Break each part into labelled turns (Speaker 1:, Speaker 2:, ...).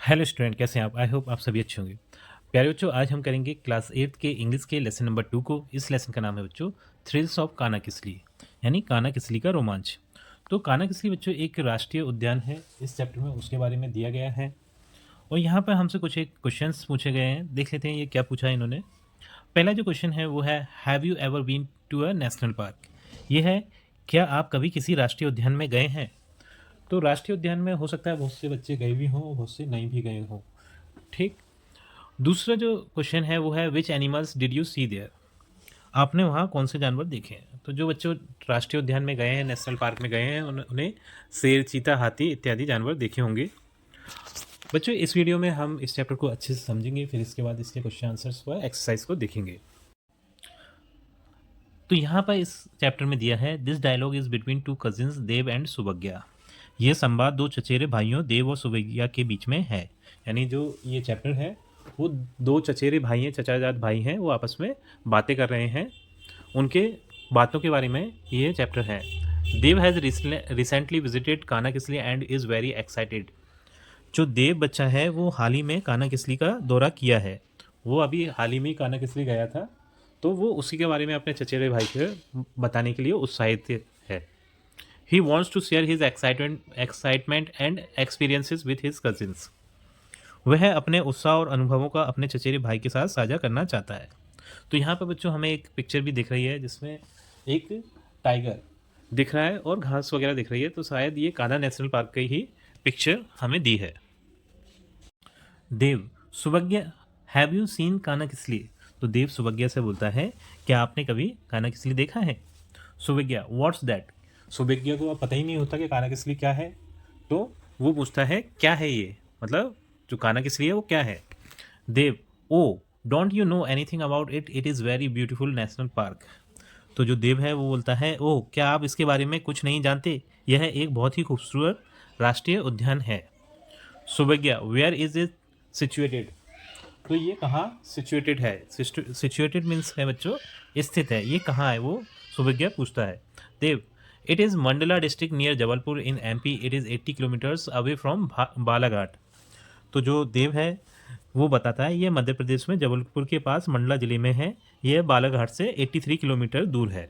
Speaker 1: Hello student, कैसे हैं आप? आई होप आप सभी अच्छे होंगे। प्यारे बच्चों, आज हम करेंगे क्लास 8 के इंग्लिश के लेसन नंबर 2 को। इस लेसन का नाम है बच्चों थ्रिल्स ऑफ कान्हा किसली, यानी कान्हा किसली का रोमांच। तो कान्हा किसली बच्चों एक राष्ट्रीय उद्यान है। इस चैप्टर में उसके बारे में दिया गया है और यहाँ पर हमसे कुछ एक क्वेश्चंस पूछे गए हैं। देख लेते हैं ये क्या पूछा है इन्होंने। पहला जो क्वेश्चन है वो है, have you ever been to a national park. ये है, क्या आप कभी किसी राष्ट्रीय उद्यान में गए हैं? तो राष्ट्रीय उद्यान में हो सकता है बहुत से बच्चे गए भी हों, बहुत से नहीं भी गए हों। ठीक। दूसरा जो क्वेश्चन है वो है, which animals did you see there. आपने वहाँ कौन से जानवर देखे हैं? तो जो बच्चों राष्ट्रीय उद्यान में गए हैं, नेशनल पार्क में गए हैं, उन्हें शेर, चीता, हाथी इत्यादि जानवर देखे होंगे। बच्चों इस वीडियो में हम इस चैप्टर को अच्छे से समझेंगे, फिर इसके बाद इसके क्वेश्चन आंसर्स व एक्सरसाइज को देखेंगे। तो यहाँ पर इस चैप्टर में दिया है, this dialogue is between two cousins Dev and Subhagya. ये संवाद दो चचेरे भाइयों देव और सुभज्ञा के बीच में है। यानी जो ये चैप्टर है वो दो चचेरे भाई हैं, चचाजाद भाई हैं, वो आपस में बातें कर रहे हैं। उनके बातों के बारे में ये चैप्टर है। Dev has recently visited Kanha Kisli and is very excited. जो देव बच्चा है वो हाल ही में कान्हा किसली का दौरा किया है। वो अभी हाल ही में कान्हा किसली गया था, तो वो उसी के बारे में अपने चचेरे भाई को बताने के लिए उत्साहित है। He wants to share his excitement and experiences with his cousins. वह अपने उत्साह और अनुभवों का अपने चचेरे भाई के साथ साझा करना चाहता है। तो यहाँ पर बच्चों हमें एक पिक्चर भी दिख रही है जिसमें एक टाइगर दिख रहा है और घास वगैरह दिख रही है। तो शायद ये कान्हा नेशनल पार्क की ही पिक्चर हमें दी है। Dev, Subhagya, have you seen Kanha Kisli. तो देव सुभज्ञा से बोलता है, क्या आपने कभी कान्हा किसली देखा है? सुभज्ञा, व्हाट्स दैट। सुभज्ञा को अब पता ही नहीं होता कि कान्हा किसली क्या है, तो वो पूछता है क्या है ये, मतलब जो कान्हा किसली है वो क्या है। Dev, oh don't you know anything about it, it is very beautiful national park. तो जो देव है वो बोलता है, ओह क्या आप इसके बारे में कुछ नहीं जानते, यह एक बहुत ही खूबसूरत राष्ट्रीय उद्यान है। सुभज्ञा, वेयर इज इट सिचुएटेड। तो ये कहाँ सिचुएटेड है? सिचुएटेड मीन्स है बच्चों स्थित है, ये कहाँ है वो सुभज्ञा पूछता है। Dev, it is Mandla district near Jabalpur in MP, it is 80 kilometres away from Balaghat. तो जो देव है वो बताता है ये मध्य प्रदेश में जबलपुर के पास मंडला जिले में है, यह बालाघाट से 83 किलोमीटर दूर है।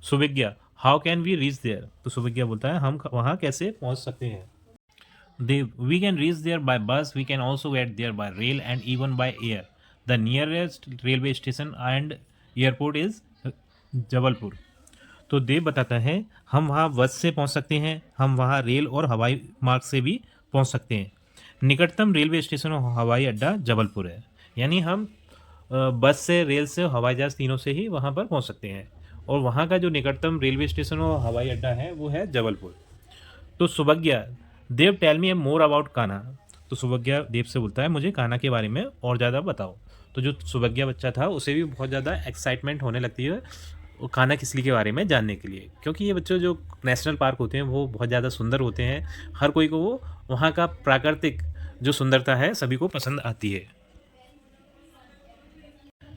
Speaker 1: Subhagya, how can we reach there. तो सुभज्ञा बोलता है हम वहाँ कैसे पहुँच सकते हैं। They, we can reach there by bus, we can also get there by rail and even by air. The nearest railway station and airport is Jabalpur. तो देव बताता है हम वहाँ बस से पहुँच सकते हैं, हम वहाँ रेल और हवाई मार्ग से भी पहुँच सकते हैं। निकटतम रेलवे स्टेशन और हवाई अड्डा जबलपुर है। यानी हम बस से, रेल से, हवाई जहाज़ तीनों से ही वहाँ पर पहुँच सकते हैं। और वहाँ का जो निकटतम रेलवे स्टेशन और हवाई अड्डा है वो है जबलपुर। तो Subhagya, Dev tell me more about Kanha. तो सुभज्ञा देव से बोलता है मुझे कान्हा के बारे में और ज़्यादा बताओ। तो जो सुभज्ञा बच्चा था उसे भी बहुत ज़्यादा एक्साइटमेंट होने लगती है कान्हा किसली के बारे में जानने के लिए, क्योंकि ये बच्चों जो नेशनल पार्क होते हैं वो बहुत ज़्यादा सुंदर होते हैं। हर कोई को वो वहाँ का प्राकृतिक जो सुंदरता है सभी को पसंद आती है।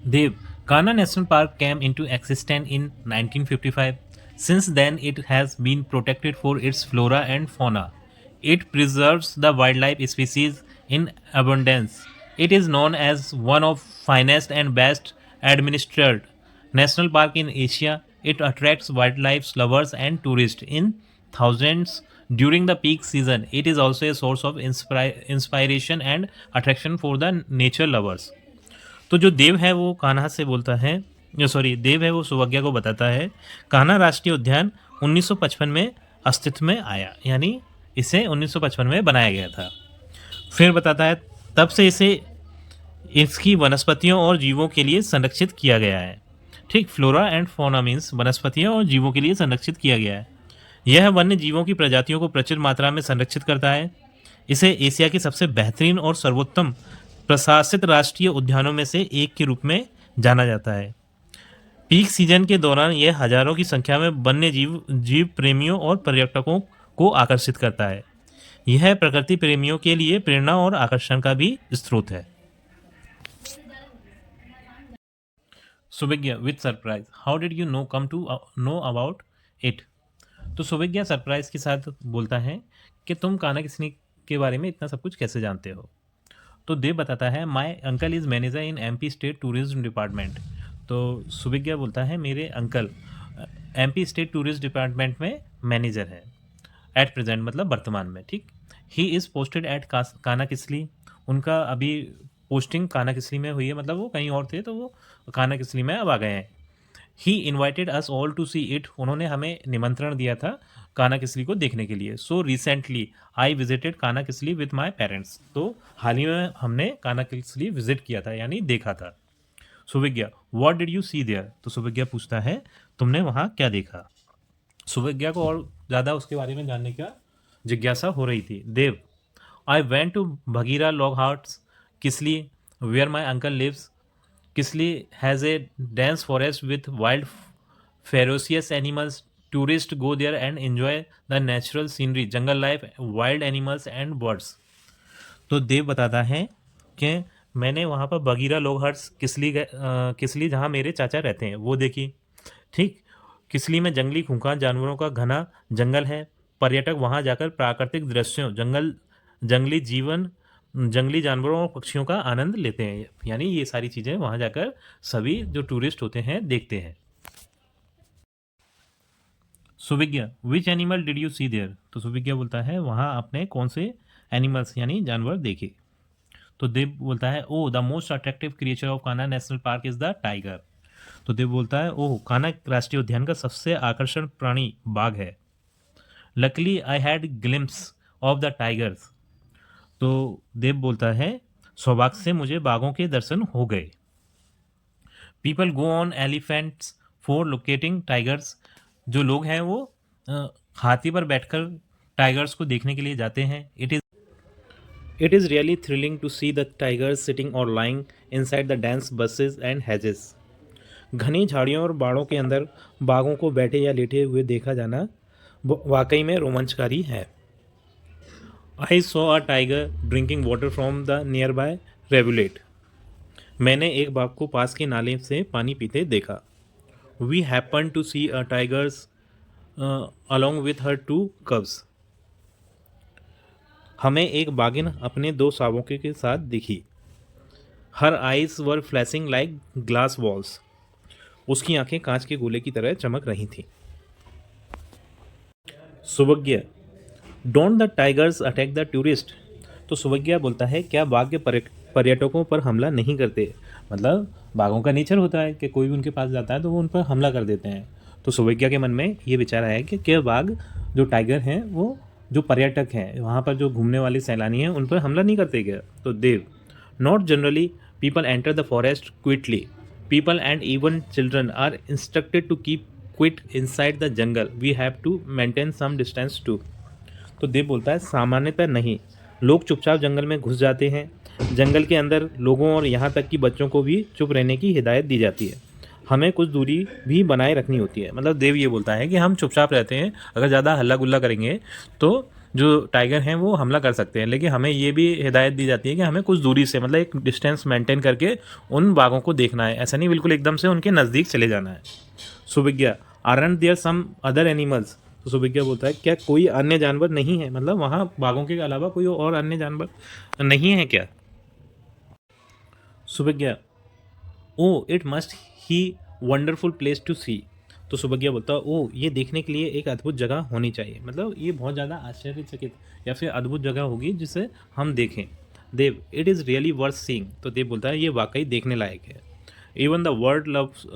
Speaker 1: Dev, Kanha national park came into existence in 1955. Since then, it has been protected for its flora and fauna. It preserves the wildlife species in abundance. It is known as one of finest and best administered national park in Asia. It attracts wildlife lovers and tourists in thousands during the peak season. It is also a source of inspiration and attraction for the nature lovers. तो जो देव है वो कान्हा से बोलता है, जो sorry देव है वो सुभज्ञा को बताता है कान्हा राष्ट्रीय उद्यान 1955 में अस्तित्व में आया, यानी इसे 1955 में बनाया गया था। फिर बताता है तब से इसे इसकी वनस्पतियों और जीवों के लिए संरक्षित किया गया है। ठीक, फ्लोरा एंड फौना मीन्स वनस्पतियों और जीवों के लिए संरक्षित किया गया है। यह वन्य जीवों की प्रजातियों को प्रचुर मात्रा में संरक्षित करता है। इसे एशिया के सबसे बेहतरीन और सर्वोत्तम प्रशासित राष्ट्रीय उद्यानों में से एक के रूप में जाना जाता है। पीक सीजन के दौरान यह हजारों की संख्या में वन्य जीव प्रेमियों और पर्यटकों को आकर्षित करता है। यह प्रकृति प्रेमियों के लिए प्रेरणा और आकर्षण का भी स्रोत है। Subhagya with surprise, how did you come to know about it. तो सुभज्ञा सरप्राइज के साथ बोलता है कि तुम कान्हा किसली के बारे में इतना सब कुछ कैसे जानते हो? तो देव बताता है my uncle is manager in MP state tourism department. तो सुविज्ञा बोलता है मेरे uncle MP state tourist department में मैनेजर है एट प्रेजेंट, मतलब वर्तमान में, ठीक। ही इज़ पोस्टेड एट काना किसली, उनका अभी पोस्टिंग काना किसली में हुई है, मतलब वो कहीं और थे तो वो काना किसली में अब आ गए हैं। He invited us all to see it, उन्होंने हमें निमंत्रण दिया था काना किसली को देखने के लिए। सो रिसेंटली आई विजिटेड काना किसली विद माई पेरेंट्स, तो हाल ही में हमने काना किसली विजिट किया था, यानी देखा था। Suvigya what did you see there, तो सुविज्ञा पूछता है तुमने वहाँ क्या देखा। सुविज्ञा को और ज़्यादा उसके बारे में जानने का जिज्ञासा हो रही थी। Dev I went to Baghira log huts Kisli where my uncle lives. Kisli has a dense forest with wild, ferocious animals. Tourists go there and enjoy the natural scenery, jungle life, wild animals and birds. तो देव बताता है कि मैंने वहाँ पर Bagheera लोगहर्ट्स Kisli जहाँ मेरे चाचा रहते हैं वो देखी, ठीक। किसली में जंगली खूंखार जानवरों का घना जंगल है। पर्यटक वहाँ जाकर प्राकृतिक दृश्यों, जंगली जीवन, जंगली जानवरों और पक्षियों का आनंद लेते हैं, यानी ये सारी चीज़ें वहाँ जाकर सभी जो टूरिस्ट होते हैं देखते हैं। Suvigya which animal did you see there, तो सुविज्ञा बोलता है वहाँ आपने कौन से एनिमल्स यानी जानवर देखे। तो देव बोलता है oh the most attractive creature of Kanha national park is the tiger. तो देव बोलता है ओह कान्हा राष्ट्रीय उद्यान का सबसे आकर्षण प्राणी बाघ है। Luckily I had glimpse of the tigers, तो देव बोलता है सौभाग्य से मुझे बाघों के दर्शन हो गए। People go on elephants for locating tigers, जो लोग हैं वो हाथी पर बैठकर टाइगर्स को देखने के लिए जाते हैं। It is really thrilling to see the tigers sitting और lying inside the dense bushes and hedges. घनी झाड़ियों और बाड़ों के अंदर बाघों को बैठे या लेटे हुए देखा जाना वाकई में रोमांचकारी है। I saw a tiger drinking water from the nearby rivulet, मैंने एक बाघ को पास के नाले से पानी पीते देखा। We happen to see a tigers along with her two cubs, हमें एक बाघिन अपने दो शावकों के साथ दिखी। Her eyes were flashing like glass walls, उसकी आंखें कांच के गोले की तरह चमक रही थीं। Suvigya don't the tigers attack the tourist, तो सुविज्ञा बोलता है क्या बाघ के पर्यटकों पर हमला नहीं करते, मतलब बाघों का नेचर होता है कि कोई भी उनके पास जाता है तो वो उन पर हमला कर देते हैं। तो सुविज्ञा के मन में ये विचार आया कि क्या बाघ जो टाइगर हैं वो जो पर्यटक हैं वहाँ पर जो घूमने वाले सैलानी हैं उन पर हमला नहीं करते क्या। तो Dev not generally people enter the forest quietly, people and even children are instructed to keep quiet inside the jungle, we have to maintain some distance too. तो देव बोलता है सामान्यतः नहीं, लोग चुपचाप जंगल में घुस जाते हैं। जंगल के अंदर लोगों और यहाँ तक कि बच्चों को भी चुप रहने की हिदायत दी जाती है, हमें कुछ दूरी भी बनाए रखनी होती है। मतलब देव ये बोलता है कि हम चुपचाप रहते हैं, अगर ज़्यादा हल्ला गुल्ला करेंगे तो जो टाइगर हैं वो हमला कर सकते हैं, लेकिन हमें ये भी हिदायत दी जाती है कि हमें कुछ दूरी से, मतलब एक डिस्टेंस मेंटेन करके उन बाघों को देखना है, ऐसा नहीं बिल्कुल एकदम से उनके नज़दीक चले जाना है। Suvigya aren't there some other animals, तो सुविज्ञा बोलता है क्या कोई अन्य जानवर नहीं है, मतलब वहाँ बाघों के अलावा कोई और अन्य जानवर नहीं है क्या। Suvigya oh it must be wonderful place to see, तो सुविज्ञा बोलता है ओ ये देखने के लिए एक अद्भुत जगह होनी चाहिए, मतलब ये बहुत ज़्यादा आश्चर्यचकित या फिर अद्भुत जगह होगी जिसे हम देखें। Dev it is really worth seeing, तो देव बोलता है ये वाकई देखने लायक है। Even the world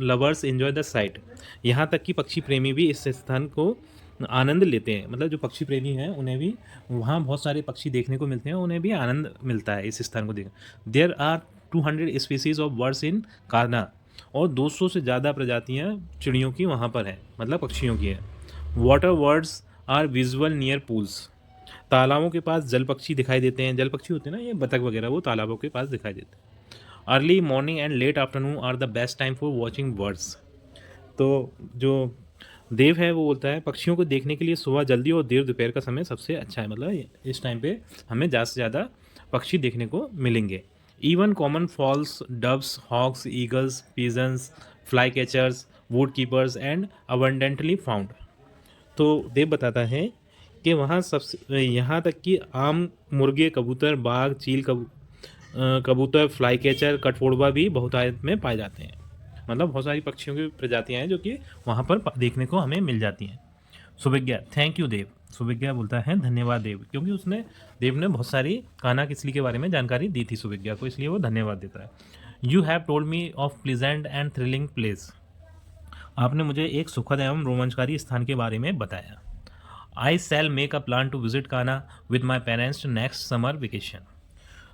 Speaker 1: lovers enjoy the sight, यहाँ तक कि पक्षी प्रेमी भी इस स्थान को आनंद लेते हैं, मतलब जो पक्षी प्रेमी हैं उन्हें भी वहाँ बहुत सारे पक्षी देखने को मिलते हैं, उन्हें भी आनंद मिलता है इस स्थान को देख। There are 200 species of birds in Kanha, और 200 से ज़्यादा प्रजातियाँ चिड़ियों की वहाँ पर हैं, मतलब पक्षियों की हैं। Water birds are visual near pools, तालाबों के पास जल पक्षी दिखाई देते हैं, जल पक्षी होते हैं ना ये बतख वगैरह, वो तालाबों के पास दिखाई देते हैं। Early morning and late afternoon are the best time for watching birds, तो जो देव है वो बोलता है पक्षियों को देखने के लिए सुबह जल्दी और देर दोपहर का समय सबसे अच्छा है, मतलब इस टाइम पे हमें ज़्यादा से ज़्यादा पक्षी देखने को मिलेंगे। Even common fowls, doves, hawks, eagles, pigeons, flycatchers, woodpeckers and abundantly found, तो देव बताता है कि वहाँ सबसे यहाँ तक कि आम, मुर्गे, कबूतर, बाघ, चील, कबूतर, फ्लाई कैचर, कठफोड़वा भी बहुतायत में पाए जाते हैं। मतलब बहुत सारी पक्षियों की प्रजातियाँ हैं जो कि वहाँ पर देखने को हमें मिल जाती हैं। सुविज्ञा, थैंक यू देव। सुविज्ञा बोलता है धन्यवाद देव, क्योंकि उसने देव ने बहुत सारी कान्हा किसली के बारे में जानकारी दी थी सुविज्ञा को, इसलिए वो धन्यवाद देता है। You have told me of pleasant and thrilling place. आपने मुझे एक सुखद एवं रोमांचकारी स्थान के बारे में बताया। I shall make a plan to visit Kanha with my parents next summer vacation.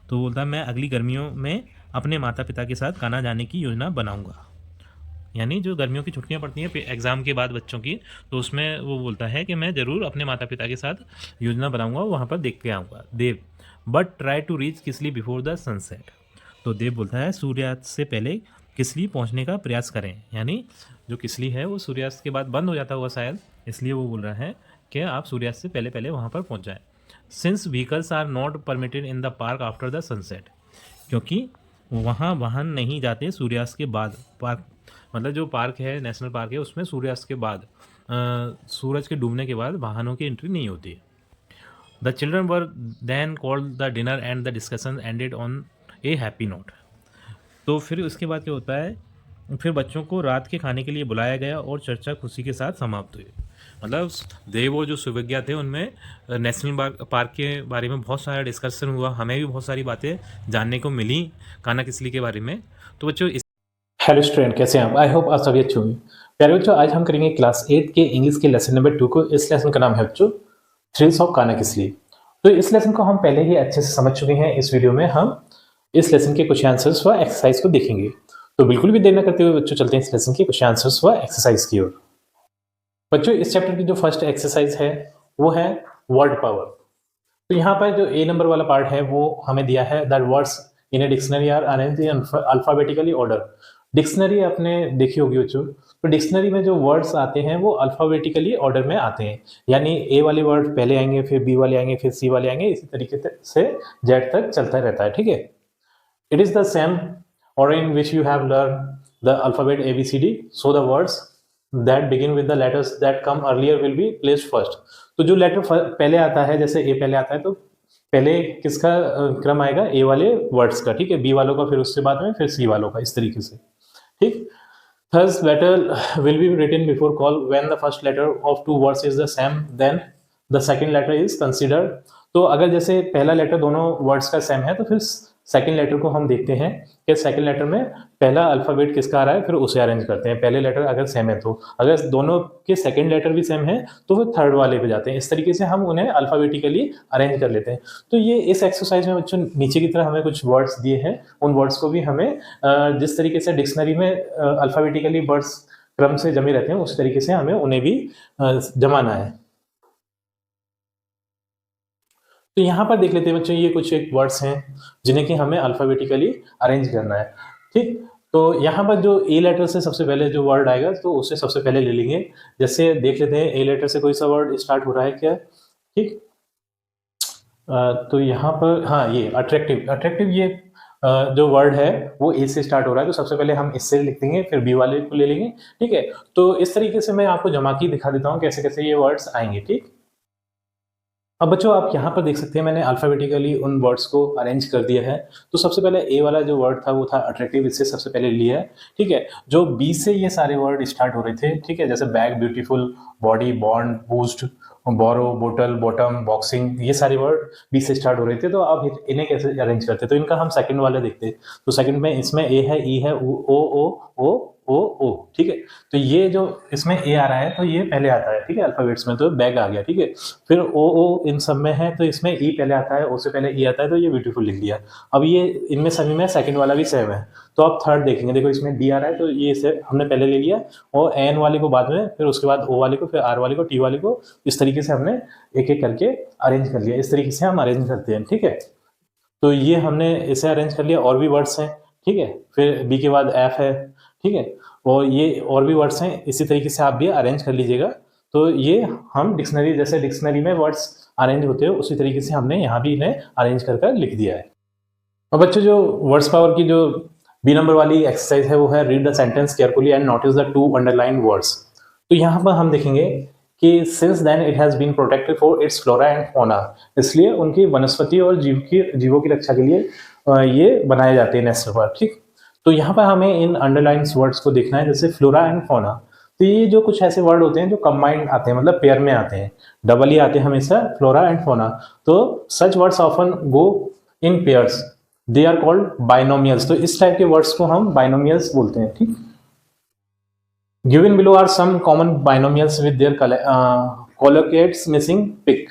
Speaker 1: तो बोलता है मैं अगली गर्मियों में अपने माता पिता के साथ कान्हा जाने की योजना बनाऊंगा। यानी जो गर्मियों की छुट्टियां पड़ती हैं एग्ज़ाम के बाद बच्चों की, तो उसमें वो बोलता है कि मैं ज़रूर अपने माता पिता के साथ योजना बनाऊंगा, वहाँ पर देख के आऊँगा। Dev, but try to reach Kisli before the sunset. तो देव बोलता है सूर्यास्त से पहले किसली पहुँचने का प्रयास करें। यानी जो किसली है वो सूर्यास्त के बाद बंद हो जाता होगा शायद, इसलिए वो बोल रहा है कि आप सूर्यास्त से पहले पहले वहाँ पर पहुँच जाएँ। Since vehicles are not permitted in the park after the sunset, क्योंकि वहाँ वाहन नहीं जाते सूर्यास्त के बाद। पार्क मतलब जो पार्क है, नेशनल पार्क है, उसमें सूर्यास्त के बाद, सूरज के डूबने के बाद वाहनों की एंट्री नहीं होती है। The children were then called the dinner and the discussion ended on a happy note. तो फिर उसके बाद क्या होता है, फिर बच्चों को रात के खाने के लिए बुलाया गया और चर्चा खुशी के साथ समाप्त हुई। मतलब देव और जो सुविज्ञा थे उनमें नेशनल पार्क के बारे में बहुत सारा डिस्कशन हुआ, हमें भी बहुत सारी बातें जानने को मिली कान्हा किसली के बारे में। तो बच्चों हेलो स्टूडेंट, कैसे हैं आप? आई होप आप सभी अच्छे होंगे। प्यारे बच्चों, आज हम करेंगे क्लास 8 के इंग्लिश के लेसन नंबर 2 को। इस लेसन का नाम है बच्चों थ्रिल्स ऑफ कान्हा किसली। तो इस लेसन को हम पहले ही अच्छे से समझ चुके हैं। इस वीडियो में हम इस लेसन के कुछ आंसर्स व एक्सरसाइज को देखेंगे। तो बिल्कुल भी देर न करते हुए बच्चों चलते हैं इस लेसन के कुछ आंसर्स व एक्सरसाइज की ओर। बच्चों, इस चैप्टर की जो फर्स्ट एक्सरसाइज है वो है वर्ड पावर। तो यहाँ पर जो ए नंबर वाला पार्ट है वो हमें दिया है that words in a dictionary are arranged in alphabetically order. Dictionary आपने देखी होगी बच्चों, तो डिक्शनरी में जो वर्ड्स आते हैं वो अल्फाबेटिकली ऑर्डर में आते हैं। यानी ए वाले वर्ड पहले आएंगे, फिर बी वाले आएंगे, फिर सी वाले आएंगे, इसी तरीके से जेड तक चलता रहता है। ठीक है, it is the same order in which you have learned the alphabet ABCD, so the words that begin with the letters that come earlier will be placed first। तो जो लेटर पहले आता है, जैसे ए पहले आता है, तो पहले किसका क्रम आएगा? ए वाले वर्ड्स का। ठीक है, बी वालों का फिर उसके बाद में फिर सी वालों का, इस तरीके से। ठीक, thus letter will be written before call when the first letter of two words is the same, then the second letter is considered। तो अगर जैसे पहला लेटर दोनों वर्ड्स का सेम है तो फिर सेकंड लेटर को हम देखते हैं कि सेकंड लेटर में पहला अल्फाबेट किसका आ रहा है, फिर उसे अरेंज करते हैं। पहले लेटर अगर सेम है तो, अगर दोनों के सेकंड लेटर भी सेम है तो फिर थर्ड वाले पे जाते हैं। इस तरीके से हम उन्हें अल्फाबेटिकली अरेंज कर लेते हैं। तो ये इस एक्सरसाइज में बच्चों नीचे की तरह हमें कुछ वर्ड्स दिए हैं, उन वर्ड्स को भी हमें जिस तरीके से डिक्शनरी में अल्फाबेटिकली वर्ड्स क्रम से जमे रहते हैं उस तरीके से हमें उन्हें भी जमाना है। तो यहाँ पर देख लेते हैं बच्चों, ये कुछ एक वर्ड्स हैं जिन्हें कि हमें अल्फाबेटिकली अरेंज करना है। ठीक, तो यहाँ पर जो ए लेटर से सबसे पहले जो वर्ड आएगा तो उसे सबसे पहले ले लेंगे। जैसे देख लेते हैं ए लेटर से कोई सा वर्ड स्टार्ट हो रहा है क्या। ठीक, तो यहाँ पर हाँ, ये अट्रैक्टिव। अट्रैक्टिव ये जो वर्ड है वो ए से स्टार्ट हो रहा है, तो सबसे पहले हम इससे लिख देंगे, फिर बी वाले को ले लेंगे। ठीक है, तो इस तरीके से मैं आपको जमा के दिखा देता हूँ कैसे कैसे ये वर्ड्स आएंगे। ठीक, अब बच्चों आप यहाँ पर देख सकते हैं मैंने अल्फाबेटिकली उन वर्ड्स को अरेंज कर दिया है। तो सबसे पहले ए वाला जो वर्ड था वो था अट्रैक्टिव, इससे सबसे पहले लिया है। ठीक है, जो बी से ये सारे वर्ड स्टार्ट हो रहे थे। ठीक है, जैसे bag, beautiful, body, bond, boost, borrow, bottle, bottom, boxing, ये सारे वर्ड बी से स्टार्ट हो रहे थे। तो अब इन्हें कैसे अरेंज करते, तो इनका हम सेकंड वाले देखते हैं। तो सेकंड में इसमें ए है, ई है, ओ। ठीक है, तो ये जो इसमें ए आ रहा है तो ये पहले आता है। ठीक है, अल्फाबेट्स में तो बैग आ गया। ठीक है, फिर ओ इन सब में है तो इसमें ई पहले आता है, ओ से पहले ई आता है, तो ये ब्यूटीफुल लिख दिया। अब ये इनमें सभी में सेकंड वाला भी सेम है। तो अब थर्ड देखेंगे, देखो इसमें डी आ रहा है तो ये इसे हमने पहले ले लिया, और एन वाले को बाद में, फिर उसके बाद ओ वाले को, फिर आर वाले को, टी वाले को, इस तरीके से हमने एक एक करके अरेंज कर लिया। इस तरीके से हम अरेंज करते हैं। ठीक है, तो ये हमने इसे अरेंज कर लिया। और भी वर्ड्स हैं। ठीक है, फिर बी के बाद एफ है। ठीक है, और ये और भी वर्ड्स हैं, इसी तरीके से आप भी अरेंज कर लीजिएगा। तो ये हम डिक्शनरी, जैसे डिक्शनरी में वर्ड्स अरेंज होते हैं उसी तरीके से हमने यहाँ भी इन्हें अरेंज कर लिख दिया है। और बच्चों जो वर्ड्स पावर की जो बी नंबर वाली एक्सरसाइज है वो है read the sentence carefully and notice the two underline words. तो यहाँ पर हम देखेंगे कि since then it has been protected for its flora and fauna, इसलिए उनकी वनस्पति और जीवों की रक्षा के लिए ये बनाए जाते हैं नेशनल पार्क। ठीक, तो यहाँ पर हमें इन अंडरलाइन वर्ड्स को देखना है, जैसे फ्लोरा एंड फौना। तो ये जो कुछ ऐसे वर्ड होते हैं जो कंबाइंड आते हैं, मतलब पेयर में आते हैं, डबल ही आते हैं हमेशा, फ्लोरा एंड फौना। तो such words often go in pairs, they are called binomials. तो इस टाइप के वर्ड्स को हम बाइनोमियल्स बोलते हैं। ठीक, given below are some common binomials with their collocates missing pick.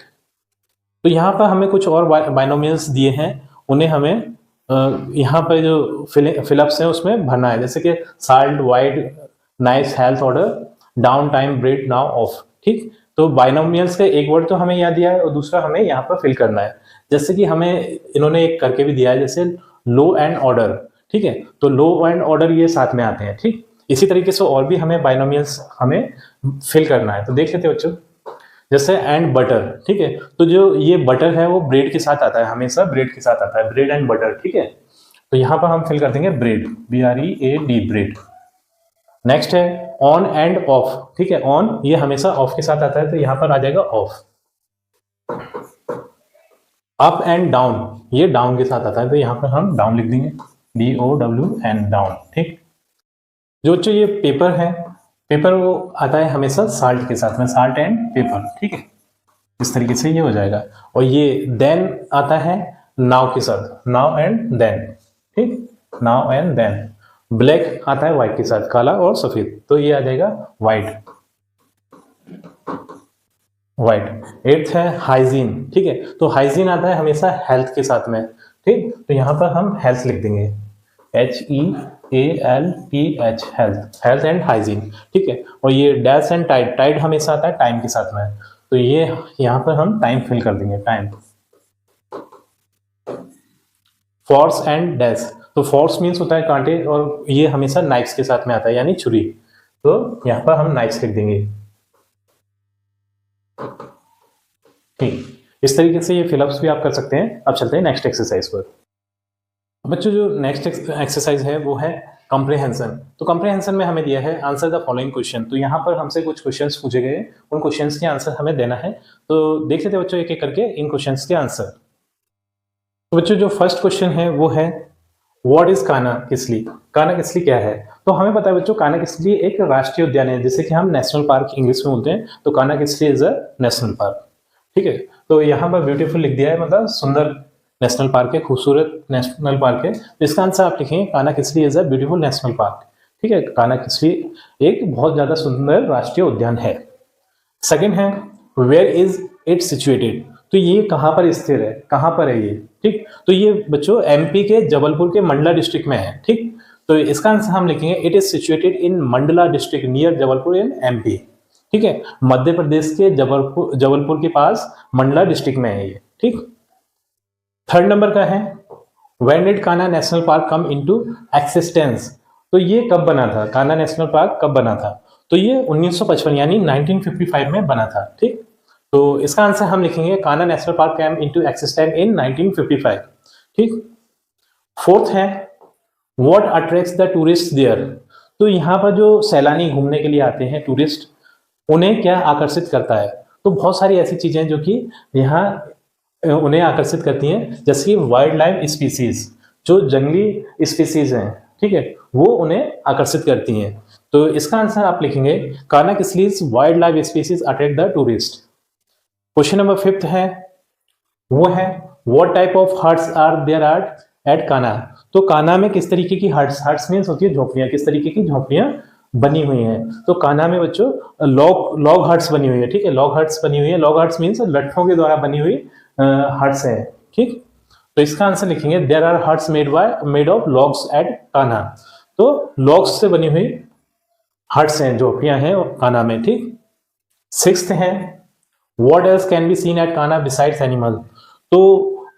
Speaker 1: तो यहाँ पर हमें कुछ और बाइनोमियल्स दिए हैं, उन्हें हमें यहाँ पर जो फिलअप्स हैं उसमें भरना है, जैसे कि salt, wide, nice, health, order, down, time, bread, now, of. ठीक, तो बाइनोमियल्स का एक वर्ड तो हमें याद दिया है और दूसरा हमें यहाँ पर फिल करना है। जैसे कि हमें इन्होंने एक करके भी दिया है, जैसे लो एंड ऑर्डर। ठीक है, तो लो एंड ऑर्डर ये साथ में आते हैं। ठीक, इसी तरीके से और भी हमें बाइनोमियल्स हमें फिल करना है। तो देख लेते हैं बच्चों, जैसे एंड बटर। ठीक है, तो जो ये बटर है वो ब्रेड के साथ आता है, हमेशा ब्रेड के साथ आता है, ब्रेड एंड बटर। ठीक है, तो यहाँ पर हम फिल कर देंगे ब्रेड, BREAD, ब्रेड। नेक्स्ट है ऑन एंड ऑफ। ठीक है, ऑन ये हमेशा ऑफ के साथ आता है, तो यहाँ पर आ जाएगा ऑफ। अप एंड डाउन, ये डाउन के साथ आता है, तो यहाँ पर हम डाउन लिख देंगे, DOWN, डाउन। ठीक, जो ये पेपर है, पेपर वो आता है हमेशा साल्ट के साथ में, साल्ट एंड पेपर। ठीक है, इस तरीके से ये हो जाएगा। और ये देन आता है नाउ के साथ, नाउ एंड देन। ठीक, नाउ एंड देन। ब्लैक आता है व्हाइट के साथ, काला और सफेद, तो ये आ जाएगा व्हाइट, व्हाइट। एट्थ है हाइजीन। ठीक है, तो हाइजीन आता है हमेशा हेल्थ के साथ में। ठीक, तो यहाँ पर हम हेल्थ लिख देंगे, HEALTH, health, health and hygiene. ठीक है, और ये डैश एंड टाइड, टाइड हमेशा आता है टाइम के साथ में, तो ये यहाँ पर हम टाइम फिल कर देंगे, टाइम। फॉर्स एंड डैश, तो फॉर्स मीन्स होता है कांटे, और ये हमेशा नाइफ्स के साथ में आता है, यानी छुरी, तो यहाँ पर हम नाइफ्स लिख देंगे। ठीक, इस तरीके से ये फिलअप्स भी आप कर सकते हैं। अब चलते हैं नेक्स्ट एक्सरसाइज पर। बच्चों, जो नेक्स्ट एक्सरसाइज है वो है कॉम्प्रिहेंशन। तो कॉम्प्रिहेंशन में हमें दिया है आंसर द फॉलोइंग क्वेश्चन। तो यहाँ पर हमसे कुछ क्वेश्चंस पूछे गए, उन क्वेश्चंस के आंसर हमें देना है। तो देख लेते हैं बच्चों एक एक करके इन क्वेश्चंस के आंसर। तो बच्चों जो फर्स्ट क्वेश्चन है वो है व्हाट इज कानाकिसली। कानाकिसली क्या है? तो हमें पता है बच्चों, कानाकिसली एक राष्ट्रीय उद्यान है, जैसे कि हम नेशनल पार्क इंग्लिश में बोलते हैं, तो कानाकिसली इज अ नेशनल पार्क। ठीक है, तो यहाँ पर ब्यूटीफुल लिख दिया है, मतलब सुंदर नेशनल पार्क है, खूबसूरत नेशनल पार्क है। तो इसका आंसर आप लिखेंगे Kanha Kisli is a beautiful national park. ठीक है, कानाकिसली एक बहुत ज्यादा सुंदर राष्ट्रीय उद्यान है। सेकंड है वेयर इज इट सिचुएटेड। तो ये कहाँ पर स्थिर है, कहाँ पर है ये? ठीक, तो ये बच्चों एमपी के जबलपुर के मंडला डिस्ट्रिक्ट में है। ठीक, तो इसका आंसर हम लिखेंगे it is situated in Mandla district near Jabalpur in MP. ठीक है, मध्य प्रदेश के जबलपुर के पास मंडला डिस्ट्रिक्ट में है ये। ठीक, थर्ड नंबर का है when did Kanha national park come into existence. तो ये कब बना था, कान्हा नेशनल पार्क कब बना था? तो ये 1955 यानी 1955 में बना था। ठीक, तो इसका आंसर हम लिखेंगे Kanha national park came into existence in 1955। ठीक, फोर्थ है what attracts the tourist there. तो यहाँ पर जो सैलानी घूमने के लिए आते हैं, टूरिस्ट, उन्हें क्या आकर्षित करता है? तो बहुत सारी ऐसी चीजें जो कि यहाँ उन्हें आकर्षित करती हैं, जैसे कि वाइल्ड लाइफ स्पीसीज, जो जंगली स्पीसीज हैं, ठीक है, वो उन्हें आकर्षित करती हैं। तो इसका आंसर आप लिखेंगे Kanha Kisli wild life species attract the tourist. Question number fifth है वो है what type of huts are there at Kanha. तो कान्हा में किस तरीके की हट्स मीन्स होती है झोपड़ियां, किस तरीके की झोपड़ियां बनी हुई हैं? तो कान्हा में बच्चों लॉग हट्स बनी हुई है। ठीक है, लॉग हट्स बनी हुई है, लॉग हट्स मीन्स लट्ठों के द्वारा बनी हुई हट्स है। ठीक, तो इसका आंसर लिखेंगे there are huts made of logs at Kanha. तो लॉग्स से बनी हुई हट्स हैं, झोपड़ियां हैं कान्हा में। ठीक, सिक्स्थ है what else can be seen at Kanha besides animal. तो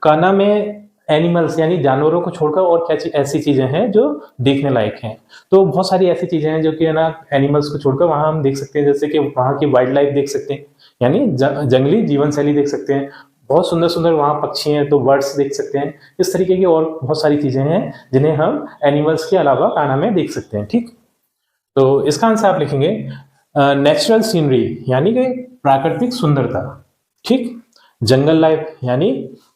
Speaker 1: कान्हा में एनिमल्स यानी जानवरों को छोड़कर और क्या ऐसी चीजें हैं जो देखने लायक हैं? तो बहुत सारी ऐसी चीजें हैं जो कि है ना, एनिमल्स को छोड़कर वहां हम देख सकते हैं, जैसे कि वहां की वाइल्ड लाइफ देख सकते हैं, यानी जंगली जीवन शैली देख सकते हैं। बहुत सुंदर सुंदर वहां पक्षी हैं, तो बर्ड्स देख सकते हैं। इस तरीके की और बहुत सारी चीजें हैं जिन्हें हम एनिमल्स के अलावा कान्हा में देख सकते हैं। ठीक, तो इसका आंसर आप लिखेंगे नेचुरल सीनरी, यानी कि प्राकृतिक सुंदरता, ठीक। जंगल लाइफ यानी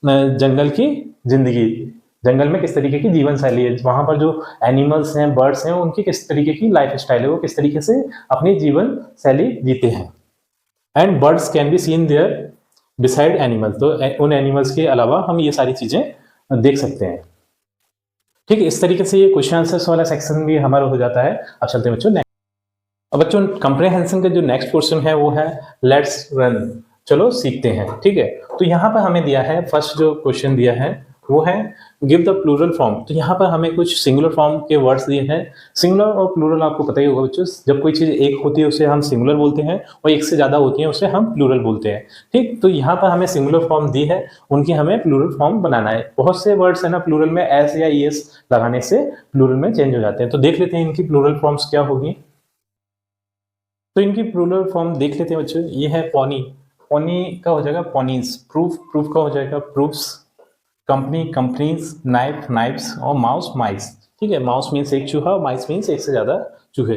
Speaker 1: जंगल की जिंदगी, जंगल में किस तरीके की जीवन शैली है, वहां पर जो एनिमल्स हैं, बर्ड्स हैं, उनकी किस तरीके की लाइफ स्टाइल है, वो किस तरीके से अपनी जीवन शैली जीते हैं। And birds can be seen there beside animals, तो उन एनिमल्स के अलावा हम ये सारी चीजें देख सकते हैं, ठीक। इस तरीके से ये क्वेश्चन आंसर्स वाला सेक्शन भी हमारा हो जाता है। अब चलते हैं बच्चों नेक्स्ट। अब बच्चों कंप्रेहेंशन का जो नेक्स्ट क्वेश्चन है वो है लेट्स रन, चलो सीखते हैं, ठीक है। तो यहाँ पर हमें दिया है, फर्स्ट जो क्वेश्चन दिया है वो है गिव द प्लूरल फॉर्म। तो यहाँ पर हमें कुछ सिंगुलर फॉर्म के वर्ड्स दिए हैं। सिंगुलर और प्लूरल आपको पता ही होगा बच्चों, जब कोई चीज एक होती है उसे हम सिंगुलर बोलते हैं और एक से ज्यादा होती है उसे हम प्लूरल बोलते हैं, ठीक। तो यहाँ पर हमें सिंगुलर फॉर्म दी है, उनकी हमें प्लूरल फॉर्म बनाना है। बहुत से वर्ड्स है ना प्लूरल में एस या ईएस लगाने से प्लूरल में चेंज हो जाते हैं। तो देख लेते हैं इनकी प्लूरल फॉर्म्स क्या होगी। तो इनकी प्लूरल फॉर्म देख लेते हैं बच्चों। ये है पॉनी, पॉनी का हो जाएगा पॉनीज, प्रूफ, प्रूफ का हो जाएगा proofs, company, companies, knife, knifes और माउस, माइस, ठीक है। माउस मीन्स एक चूहा, माइस मीन्स एक से ज्यादा चूहे।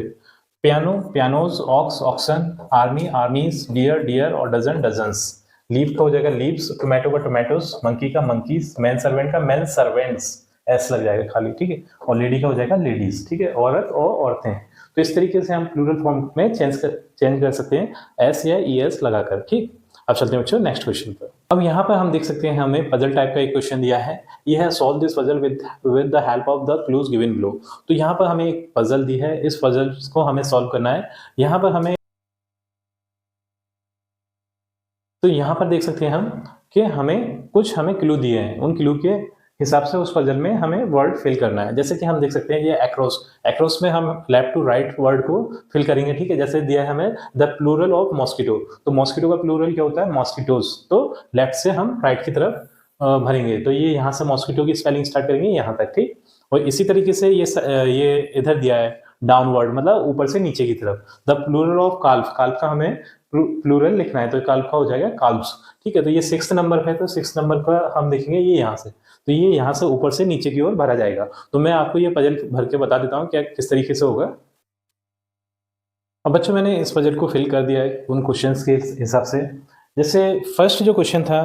Speaker 1: Piano, pianos, ox, oxen, army, armies, deer, deer और डजन, डजन्स। लीफ का हो जाएगा लीव्स, टोमेटो का टोमेटोज, मंकी का मंकीज, मैन सर्वेंट का मैन सर्वेंट्स, एस लग जाएगा खाली, ठीक है। और लेडी का हो जाएगा लेडीज, ठीक है, औरत और औरतें। तो इस तरीके से हम प्लूरल फॉर्म में चेंज कर सकते हैं एस या ईएस लगाकर, ठीक। अब चलते हैं बच्चों नेक्स्ट क्वेश्चन पर। अब यहाँ पर हम देख सकते हैं हमें पजल टाइप का एक क्वेश्चन दिया है। यह है solve this puzzle with the help of the clues given below. तो यहाँ पर हमें एक पजल दी है, इस पजल को हमें सॉल्व करना है। यहाँ पर हमें, तो यहाँ पर देख सकते हैं हम कि हमें कुछ क्लू दिए हैं, उन क्लू के हिसाब से उस पजल में हमें वर्ड फिल करना है। जैसे कि हम देख सकते हैं ये एक्रॉस, एक्रॉस में हम लेफ्ट टू राइट वर्ड को फिल करेंगे, ठीक है। जैसे दिया है हमें द प्लूरल ऑफ मॉस्किटो, तो मॉस्किटो का प्लूरल क्या होता है, मॉस्किटोज, तो लेफ्ट से हम राइट की तरफ भरेंगे। तो ये यहाँ से मॉस्किटो की स्पेलिंग स्टार्ट करेंगे यहाँ तक, ठीक। और इसी तरीके से ये इधर दिया है डाउनवर्ड, मतलब ऊपर से नीचे की तरफ। The plural of calf, calf का हमें प्लूरल लिखना है, तो काल्फ का हो जाएगा काल्व्स, ठीक है। तो ये 6th नंबर है, तो 6th नंबर का हम देखेंगे ये यहाँ से, तो ये यहाँ से ऊपर से नीचे की ओर भरा जाएगा। तो मैं आपको ये पजल भर के बता देता हूँ क्या किस तरीके से होगा। अब बच्चों मैंने इस पजल को फिल कर दिया है उन क्वेश्चंस के हिसाब से। जैसे फर्स्ट जो क्वेश्चन था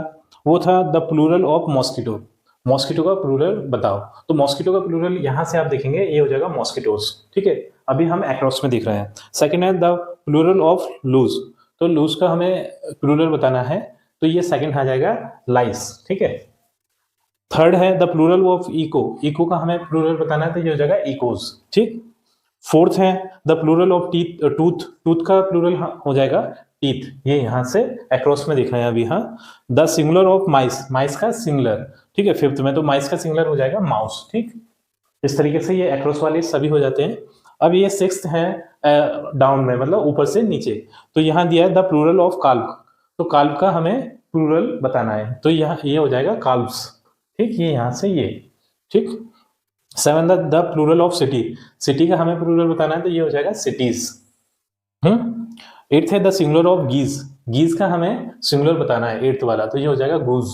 Speaker 1: वो था the plural of mosquito, mosquito का प्लूरल बताओ। तो मॉस्किटो का प्लूरल यहाँ से आप देखेंगे ये हो जाएगा मॉस्किटोस, ठीक है। अभी हम एक्रॉस में देख रहे हैं। सेकेंड है द प्लूरल ऑफ लूज, तो लूज का हमें प्लूरल बताना है, तो ये सेकेंड आ जाएगा लाइस, ठीक है। थर्ड है the plural of echo, echo का हमें प्लूरल बताना है, तो ये हो जाएगा इकोज, ठीक। फोर्थ है the plural of teeth, tooth, tooth का प्लूरल हो जाएगा टीथ, ये यहां से अक्रॉस में दिख रहे हैं अभी। हाँ, द सिंगुलर ऑफ माइस, माइस का सिंगुलर, ठीक है। फिफ्थ में तो माइस का सिंगुलर हो जाएगा माउस, ठीक। इस तरीके से ये अक्रॉस वाले सभी हो जाते हैं। अब ये 6th है डाउन में, मतलब ऊपर से नीचे, तो यहाँ दिया है द प्लूरल ऑफ काल्व, तो काल्व का हमें प्लूरल बताना है, तो यहाँ ये हो जाएगा काल्व्स, ठीक। ये यहाँ से ये, ठीक। 7 the plural of city, city का हमें प्लूरल बताना है, तो ये हो जाएगा सिटीज। 8th है द सिंगुलर ऑफ गीज, गीज का हमें सिंगुलर बताना है 8th वाला, तो ये हो जाएगा गूज।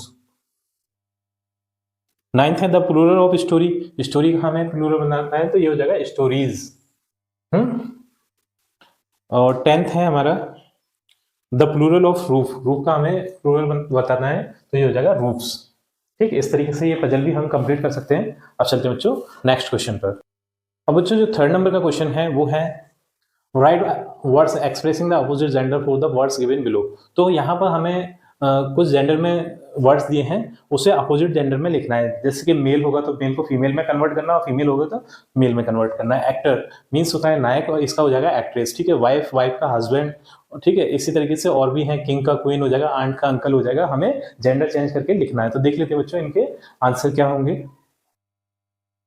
Speaker 1: 9th है the plural of story, story का हमें प्लूरल बनाना है, तो ये हो जाएगा स्टोरीज। और 10th है हमारा the plural of roof, roof का हमें प्लूरल बताना है, तो ये हो जाएगा रूफ्स, ठीक। इस तरीके से ये पजल भी हम कंप्लीट कर सकते हैं। अब चलते हैं बच्चों नेक्स्ट क्वेश्चन पर। अब बच्चों जो 3rd नंबर का क्वेश्चन है वो है right words expressing the opposite gender for the words given below. तो यहाँ पर हमें कुछ जेंडर में वर्ड्स दिए हैं, उसे अपोजिट जेंडर में लिखना है। जैसे कि मेल होगा तो मेल को फीमेल में कन्वर्ट करना, और फीमेल होगा तो मेल में कन्वर्ट करना है। एक्टर मीन्स होता है नायक, और इसका हो जाएगा एक्ट्रेस, ठीक है। वाइफ, वाइफ का हस्बैंड, ठीक है। इसी तरीके से और भी है, किंग का क्वीन हो जाएगा, आंट का अंकल हो जाएगा। हमें जेंडर चेंज करके लिखना है। तो देख लेते हैं बच्चों इनके आंसर क्या होंगे।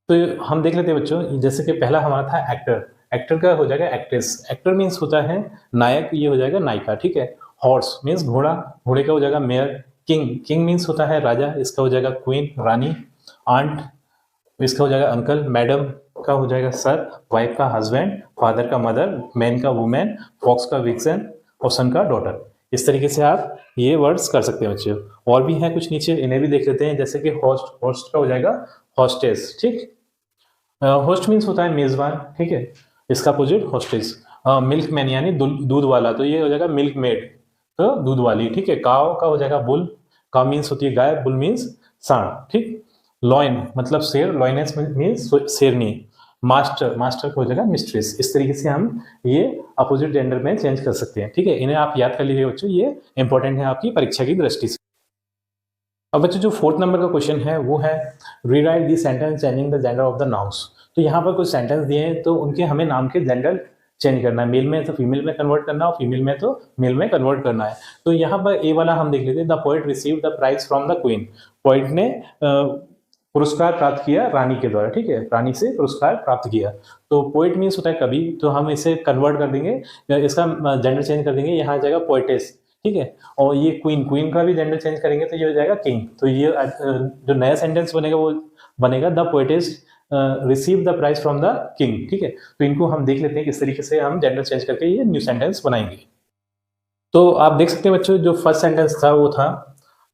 Speaker 1: तो हम देख लेते हैं बच्चों, जैसे कि पहला हमारा था एक्टर, एक्टर का हो जाएगा एक्ट्रेस, एक्टर मीन्स होता है नायक, ये हो जाएगा नायिका, ठीक है। हॉर्स मीन्स घोड़ा, घोड़े का हो जाएगा मेयर। किंग, किंग मीन्स होता है राजा, इसका हो जाएगा क्वीन, रानी। आंट, इसका हो जाएगा अंकल। मैडम का हो जाएगा सर। वाइफ का हस्बैंड, फादर का मदर, मैन का वुमेन, फॉक्स का विक्सन और सन का डॉटर। इस तरीके से आप ये वर्ड्स कर सकते हैं बच्चों। और भी हैं कुछ नीचे, इन्हें भी देख लेते हैं। जैसे कि होस्ट, होस्ट का हो जाएगा हॉस्टेस, ठीक। होस्ट मीन्स होता है मेजबान, ठीक है। इसका अपोजिट हॉस्टेस। मिल्क मैन यानी दूध वाला, तो ये हो जाएगा मिल्क मेड, तो दूध वाली, ठीक है। काव का हो जाएगा बुल, काव मीन्स होती है गाय, बुल मीन्स सांड, ठीक। लॉइन मतलब शेर, लॉइनेस मीन्स शेरनी। मास्टर, मास्टर का हो जाएगा मिस्ट्रेस। इस तरीके से हम ये अपोजिट जेंडर में चेंज कर सकते हैं, ठीक है। इन्हें आप याद कर लीजिए बच्चों, ये इंपॉर्टेंट है आपकी परीक्षा की दृष्टि से। अब बच्चों जो 4th नंबर का क्वेश्चन है वो है rewrite the sentence changing the gender of the nouns. तो यहाँ पर कुछ सेंटेंस दिए हैं, तो उनके हमें नाम के जेंडर चेंज करना है। मेल में तो फीमेल में कन्वर्ट करना है और फीमेल में तो मेल में कन्वर्ट करना है। तो यहाँ पर ए वाला हम देख लेते हैं, the poet receive the prize from the queen. Poet ने पुरस्कार प्राप्त किया रानी के द्वारा, ठीक है, रानी से पुरस्कार प्राप्त किया। तो पोएट मीन्स होता है कवि, तो हम इसे कन्वर्ट कर देंगे, इसका जेंडर चेंज कर देंगे, यहाँ आ जाएगा पोएटेस, ठीक है। और ये क्वीन, क्वीन का भी जेंडर चेंज करेंगे तो ये हो जाएगा किंग। तो ये जो नया सेंटेंस बनेगा वो बनेगा the poetess receive the prize from the king, ठीक है। तो इनको हम देख लेते हैं किस तरीके से हम जेंडर चेंज करके ये न्यू सेंटेंस बनाएंगे। तो आप देख सकते हैं बच्चों, जो फर्स्ट सेंटेंस था वो था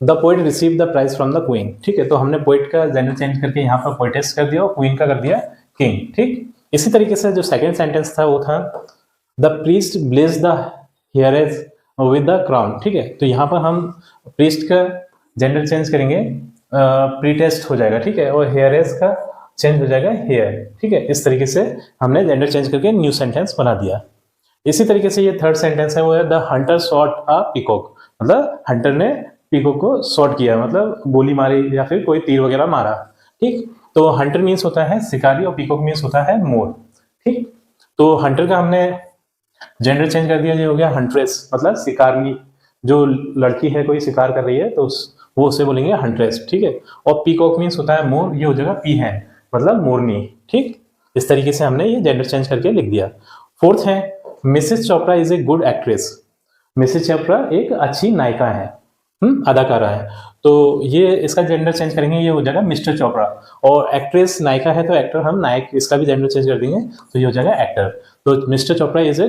Speaker 1: the poet receive the prize from the queen, ठीक है। तो हमने पोएट का जेंडर चेंज करके यहाँ पर पोएटेस कर दिया और क्वीन का कर दिया किंग, ठीक। इसी तरीके से जो सेकेंड सेंटेंस था वो था the priest bless the hairs with the crown, ठीक है। तो यहाँ पर हम प्रीस्ट का जेंडर चेंज करेंगे, प्रीटेस्ट हो जाएगा, ठीक है, और हेयर्स का चेंज हो जाएगा हेयर, ठीक है। इस तरीके से हमने जेंडर चेंज करके न्यू सेंटेंस बना दिया। इसी तरीके से ये थर्ड सेंटेंस है वो है the Hunter shot a peacock. मतलब हंटर ने पीकॉक को शॉट किया, मतलब गोली मारी या फिर कोई तीर वगैरह मारा, ठीक। तो हंटर मीन्स होता है शिकारी और पीकॉक मीन्स होता है मोर, ठीक। तो हंटर का हमने जेंडर चेंज कर दिया, ये हो गया हंट्रेस, मतलब शिकारनी। जो लड़की है कोई शिकार कर रही है तो वो उसे बोलेंगे हंट्रेस, ठीक है। और पीकॉक मीन्स होता है मोर, ये हो जाएगा पी है, मतलब मोरनी, ठीक। इस तरीके से हमने ये जेंडर चेंज करके लिख दिया। फोर्थ है Mrs Chopra is a good actress. Mrs Chopra एक अच्छी नायिका है, अदाकारा है। तो ये इसका जेंडर चेंज करेंगे, ये हो जाएगा मिस्टर चोपड़ा। और एक्ट्रेस नायिका है तो एक्टर हम नायक, इसका भी जेंडर चेंज कर देंगे तो ये हो जाएगा एक्टर। तो mister Chopra is a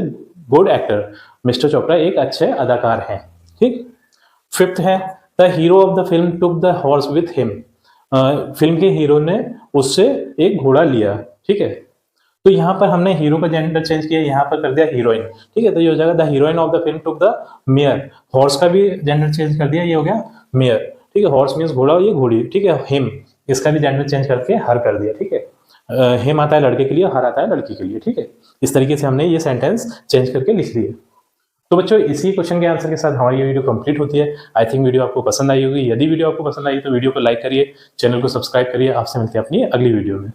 Speaker 1: good actor, mister Chopra एक अच्छे अदाकार हैं, ठीक। फिफ्थ है the hero of the film took the horse with him. Film के हीरो ने उससे एक घोड़ा लिया, ठीक है। तो यहाँ पर हमने हीरो का जेंडर चेंज किया, यहाँ पर कर दिया हीरोइन, ठीक है। तो ये हो जाएगा the heroine of the film took the mayor. Horse का भी जेंडर चेंज कर दिया, ये हो गया मेयर, ठीक है। हॉर्स मीन्स घोड़ा, ये घोड़ी, ठीक है। हिम, इसका भी जेंडर चेंज करके हर कर दिया, ठीक है। हिम आता है लड़के के लिए, हर आता है लड़की के लिए, ठीक है। इस तरीके से हमने ये सेंटेंस चेंज करके लिख लिए। तो बच्चों इसी क्वेश्चन के आंसर के साथ हमारी ये वीडियो कंप्लीट होती है। आई थिंक वीडियो आपको पसंद आई होगी। यदि वीडियो आपको पसंद आई तो वीडियो को लाइक करिए, चैनल को सब्सक्राइब करिए। आपसे मिलते हैं अपनी अगली वीडियो में।